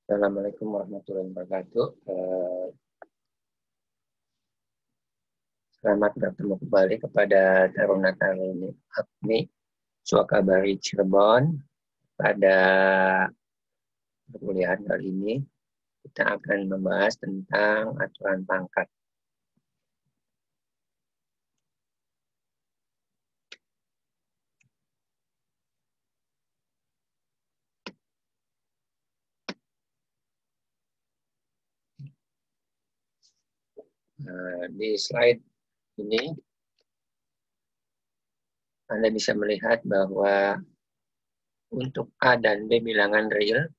Assalamualaikum warahmatullahi wabarakatuh. Selamat bertemu kembali kepada Taruna Taruni Agni Suakabari Cirebon. Pada perkuliahan kali ini kita akan membahas tentang aturan pangkat. Di slide ini Anda bisa melihat bahwa untuk A dan B bilangan real,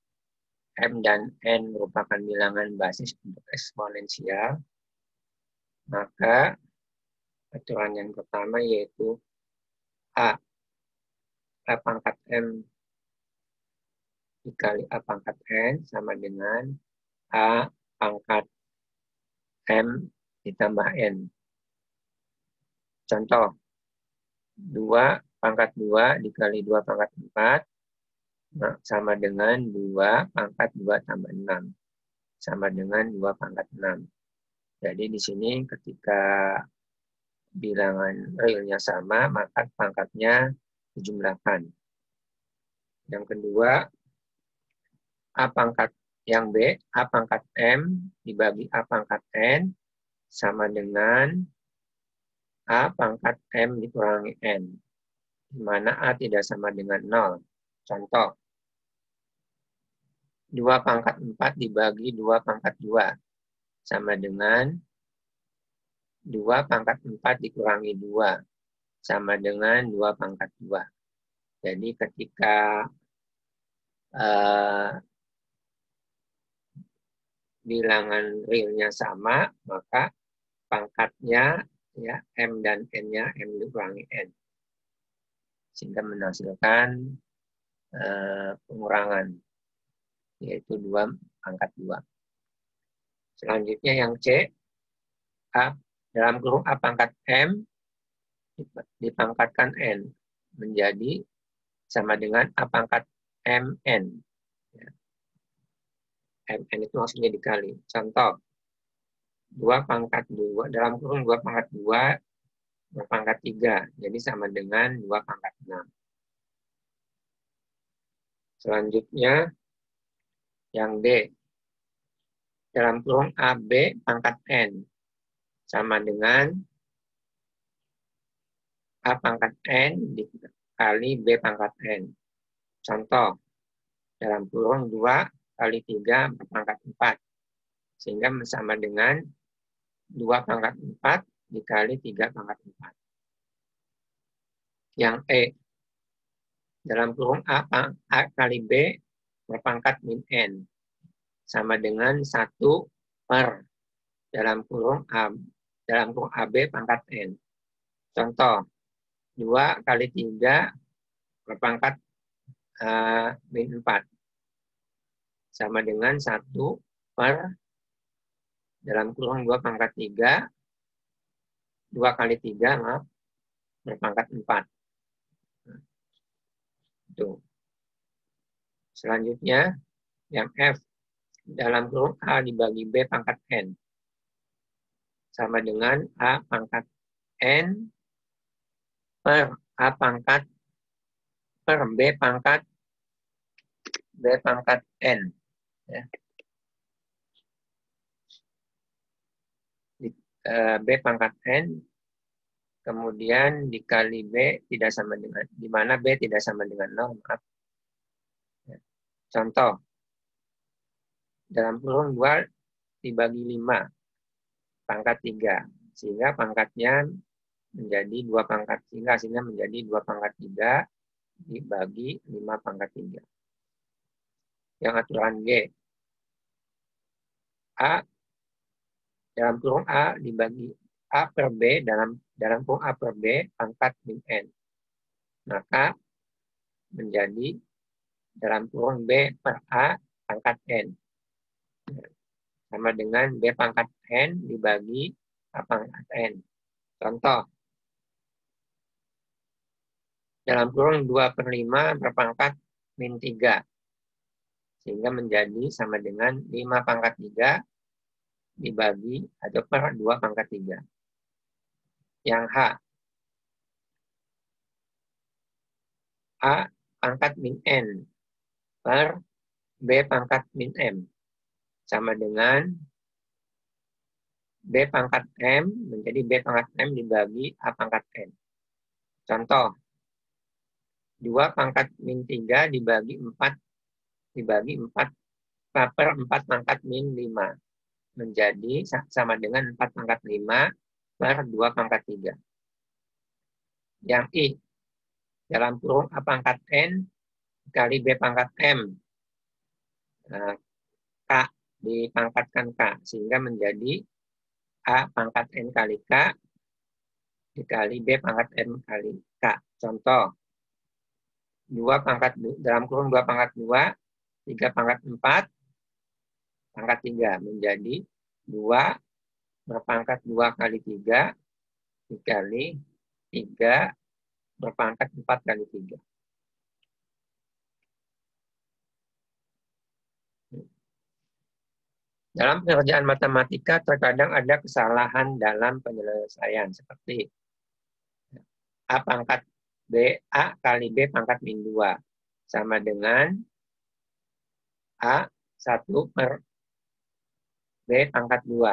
M dan N merupakan bilangan basis untuk eksponensial, maka aturan yang pertama yaitu A pangkat M dikali A pangkat N sama dengan A pangkat M ditambah N. Contoh, 2 pangkat 2 dikali 2 pangkat 4 sama dengan 2 pangkat 2 tambah 6. Sama dengan 2 pangkat 6. Jadi di sini ketika bilangan realnya sama, maka pangkatnya dijumlahkan. Yang kedua, A pangkat yang B, A pangkat M dibagi A pangkat N sama dengan A pangkat M dikurangi N, di mana A tidak sama dengan 0. Contoh, 2 pangkat 4 dibagi 2 pangkat 2, sama dengan 2 pangkat 4 dikurangi 2, sama dengan 2 pangkat 2. Jadi ketika bilangan realnya sama, maka pangkatnya ya M dan N-nya M dikurangi N. Sehingga menghasilkan pengurangan, yaitu 2 pangkat 2. Selanjutnya yang C, A dalam kurung A pangkat M dipangkatkan N menjadi sama dengan A pangkat MN. Ya. MN itu maksudnya dikali. Contoh, 2 pangkat 2, dalam kurung 2 pangkat 2 berpangkat 3, jadi sama dengan 2 pangkat 6. Selanjutnya, yang D, dalam kurung AB pangkat N sama dengan A pangkat N dikali B pangkat N. Contoh, dalam kurung 2 kali 3 berpangkat 4. Sehingga sama dengan 2 pangkat 4 dikali 3 pangkat 4. Yang E, dalam kurung A kali B berpangkat min N. Sama dengan 1 per dalam kurung AB pangkat N. Contoh, 2 kali 3 berpangkat min 4. Sama dengan 1 per dalam kurung 2 pangkat 3, 2 kali 3 berpangkat 4. Tuh. Selanjutnya, yang F, dalam kurung A dibagi B pangkat N. Sama dengan A pangkat N per A pangkat per B pangkat N. Ya. B pangkat N kemudian dikali B tidak sama dengan, di mana B tidak sama dengan 0, maaf. Ya. Contoh, dalam kurung 2 dibagi 5 pangkat 3, sehingga pangkatnya menjadi 2 pangkat, sehingga menjadi 2 pangkat 3 dibagi 5 pangkat 3. Yang aturan G, A dalam kurung A dibagi A per B dalam kurung A per B pangkat min N. Maka menjadi dalam kurung B per A pangkat N. Sama dengan B pangkat N dibagi A pangkat N. Contoh, dalam kurung 2 per 5 berpangkat min 3. Sehingga menjadi sama dengan 5 pangkat 3 dibagi atau per 2 pangkat 3. Yang H. A pangkat min N per B pangkat min M. Sama dengan B pangkat M menjadi B pangkat M dibagi A pangkat N. Contoh, 2 pangkat min 3 dibagi 4 per 4 pangkat min 5. Menjadi sama dengan 4 pangkat 5 per 2 pangkat 3. Yang I, dalam kurung A pangkat N kali B pangkat M. Nah, K dipangkatkan K, sehingga menjadi A pangkat N kali K dikali B pangkat M kali K. Contoh, 2 pangkat dalam kurung 2 pangkat 2, 3 pangkat 4, pangkat 3 menjadi 2 berpangkat 2 kali 3 dikali 3 berpangkat 4 kali 3. Dalam pengerjaan matematika terkadang ada kesalahan dalam penyelesaian seperti A pangkat B, A kali B pangkat min 2 sama dengan A 1 per B pangkat 2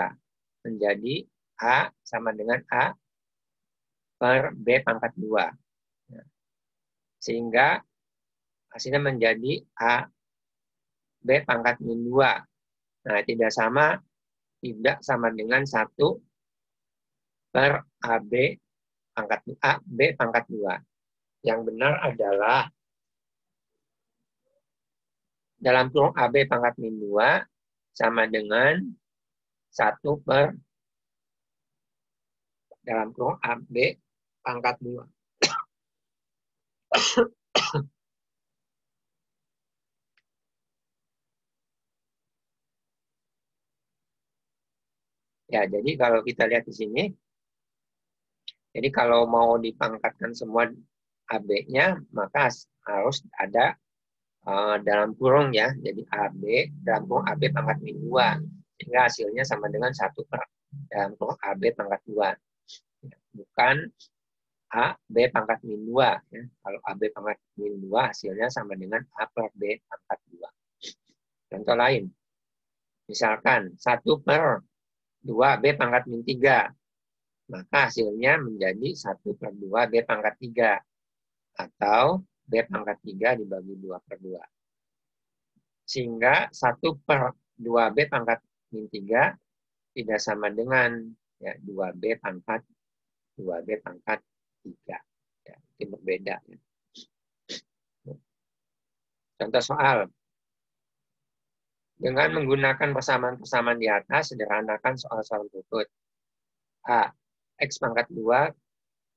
menjadi A sama dengan A per B pangkat 2. Sehingga hasilnya menjadi A B pangkat min 2. Nah, tidak sama dengan 1 per AB pangkat A B pangkat 2. Yang benar adalah dalam kurung AB pangkat min 2 sama dengan 1 per dalam kurung AB pangkat 2. Ya, jadi kalau kita lihat di sini, jadi kalau mau dipangkatkan semua AB-nya, maka harus ada dalam kurung ya. Jadi AB, dalam kurung AB pangkat min 2. Sehingga hasilnya sama dengan 1 per dalam kurung AB pangkat 2. Bukan A, B pangkat min 2. Ya. Kalau AB pangkat min 2, hasilnya sama dengan A per B pangkat 2. Contoh lain. Misalkan 1 per 2 B pangkat min 3. Maka hasilnya menjadi 1 per 2 B pangkat 3. Atau B pangkat 3 dibagi 2 per 2. Sehingga 1 per 2B pangkat min 3 tidak sama dengan ya, 2B pangkat 3. Ya, itu berbeda. Ya. Contoh soal. Dengan menggunakan persamaan-persamaan di atas, sederhanakan soal-soal berikut. A. X pangkat 2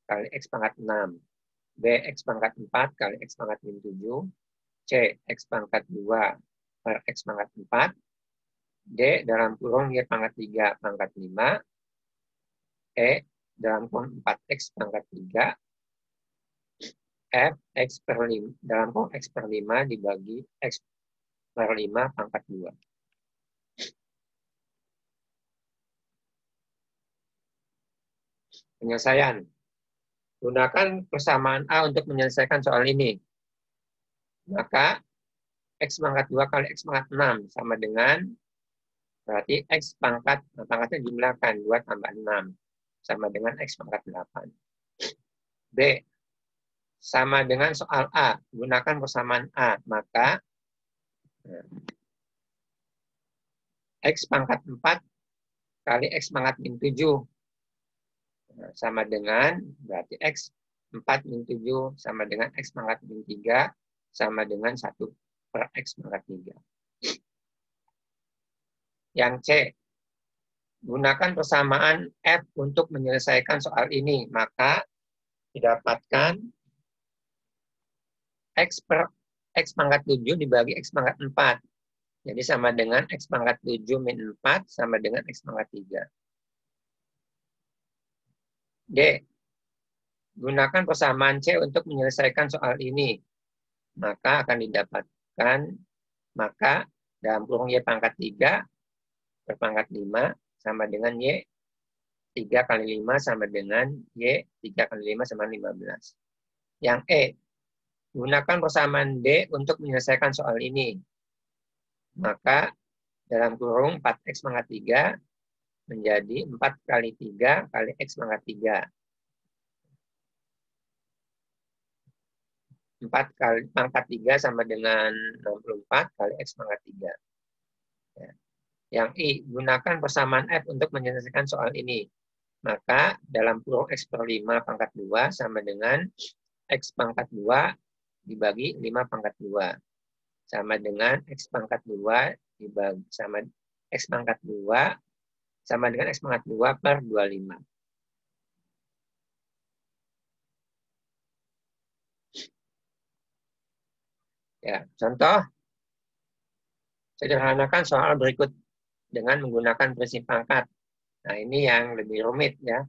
kali X pangkat 6. B. X pangkat 4 kali X pangkat min 7. C. X pangkat 2 per X pangkat 4. D. Dalam kurung Y pangkat 3 pangkat 5. E. Dalam kurung 4X pangkat 3. F. X per 5, dalam kurung X per 5 dibagi X per 5 pangkat 2. Penyelesaian. Gunakan persamaan A untuk menyelesaikan soal ini. Maka X pangkat 2 kali X pangkat 6 sama dengan, berarti X pangkatnya jumlahkan 2 tambah 6. Sama dengan X pangkat 8. B. Sama dengan soal A. Gunakan persamaan A. Maka X pangkat 4 kali X pangkat min 7. Sama dengan, berarti X 4 min 7 sama dengan X pangkat min 3 sama dengan 1 per X pangkat 3. Yang C. Gunakan persamaan F untuk menyelesaikan soal ini. Maka didapatkan X per X pangkat 7 dibagi X pangkat 4. Jadi sama dengan X pangkat 7 min 4 sama dengan X pangkat 3. D. Gunakan persamaan C untuk menyelesaikan soal ini. Maka akan didapatkan Maka dalam kurung Y pangkat 3 per pangkat 5 sama dengan Y 3 kali 5 sama dengan Y 3 kali 5 sama 15. Yang E, gunakan persamaan D untuk menyelesaikan soal ini. Maka dalam kurung 4X pangkat 3 menjadi 4 kali 3 kali X pangkat 3. 4 kali pangkat 3 sama dengan 64 kali X pangkat 3. Ya. Yang I, gunakan persamaan F untuk menyelesaikan soal ini. Maka dalam kurung X per 5 pangkat 2 sama dengan X pangkat 2 dibagi 5 pangkat 2. Sama dengan X pangkat 2 dibagi sama X pangkat 2 sama dengan X pangkat 2 per 25. Ya, contoh sederhanakan soal berikut dengan menggunakan prinsip pangkat. Nah, ini yang lebih rumit ya.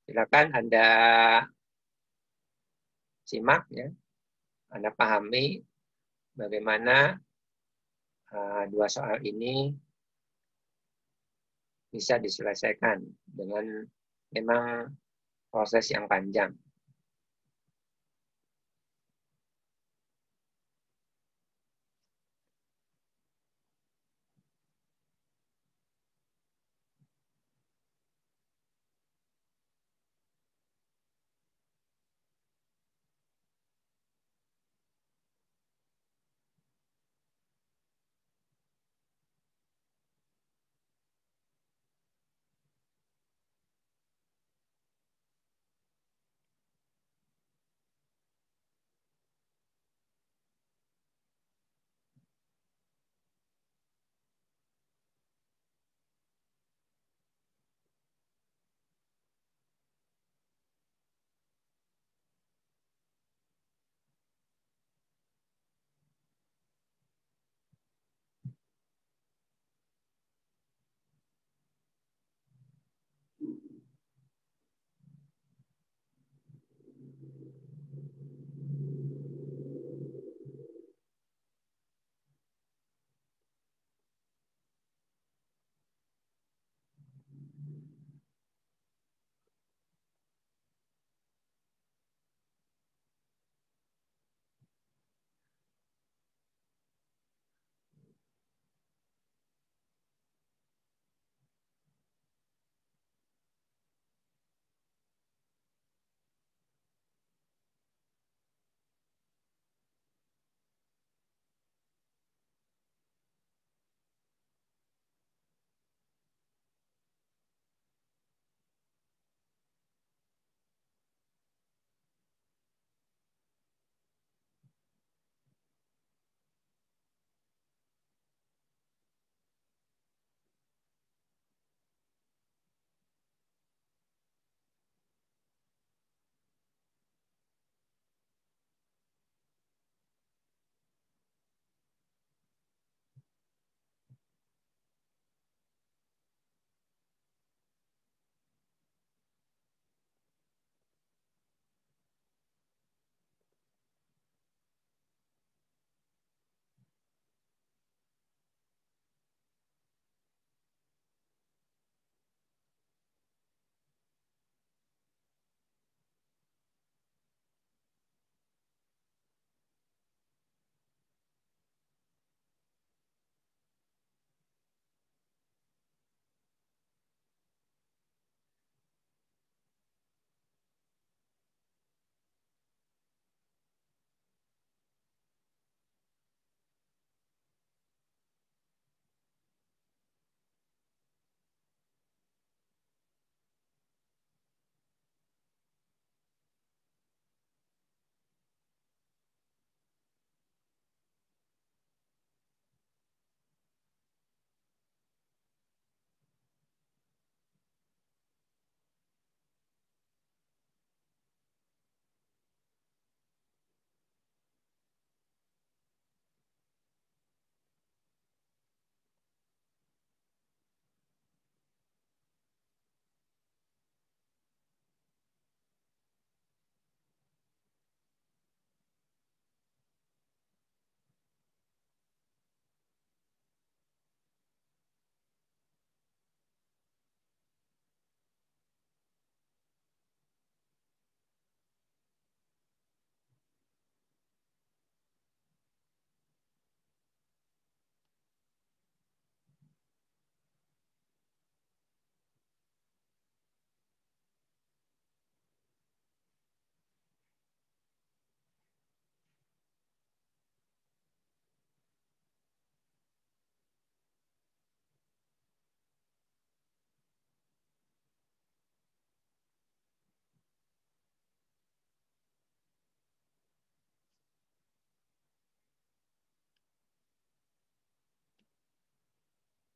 Silakan Anda simak ya. Anda pahami bagaimana dua soal ini bisa diselesaikan dengan memang proses yang panjang.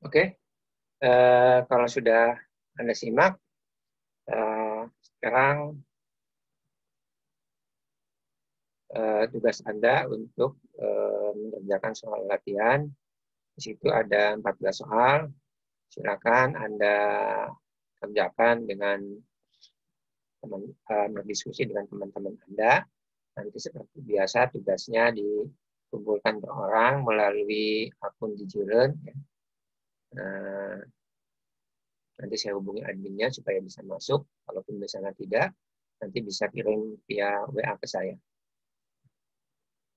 Oke, kalau sudah Anda simak, sekarang tugas Anda untuk mengerjakan soal latihan. Di situ ada 14 soal. Silakan Anda kerjakan dengan berdiskusi dengan teman-teman Anda. Nanti seperti biasa tugasnya dikumpulkan per orang melalui akun Digilearn. Ya. Nanti saya hubungi adminnya supaya bisa masuk. Kalaupun misalnya tidak, nanti bisa kirim via WA ke saya.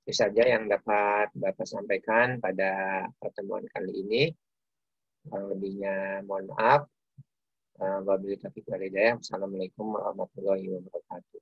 Itu saja yang dapat Bapak sampaikan pada pertemuan kali ini. Kurang lebihnya mohon maaf. Wabillahi taufiq wal hidayah. Assalamualaikum warahmatullahi wabarakatuh.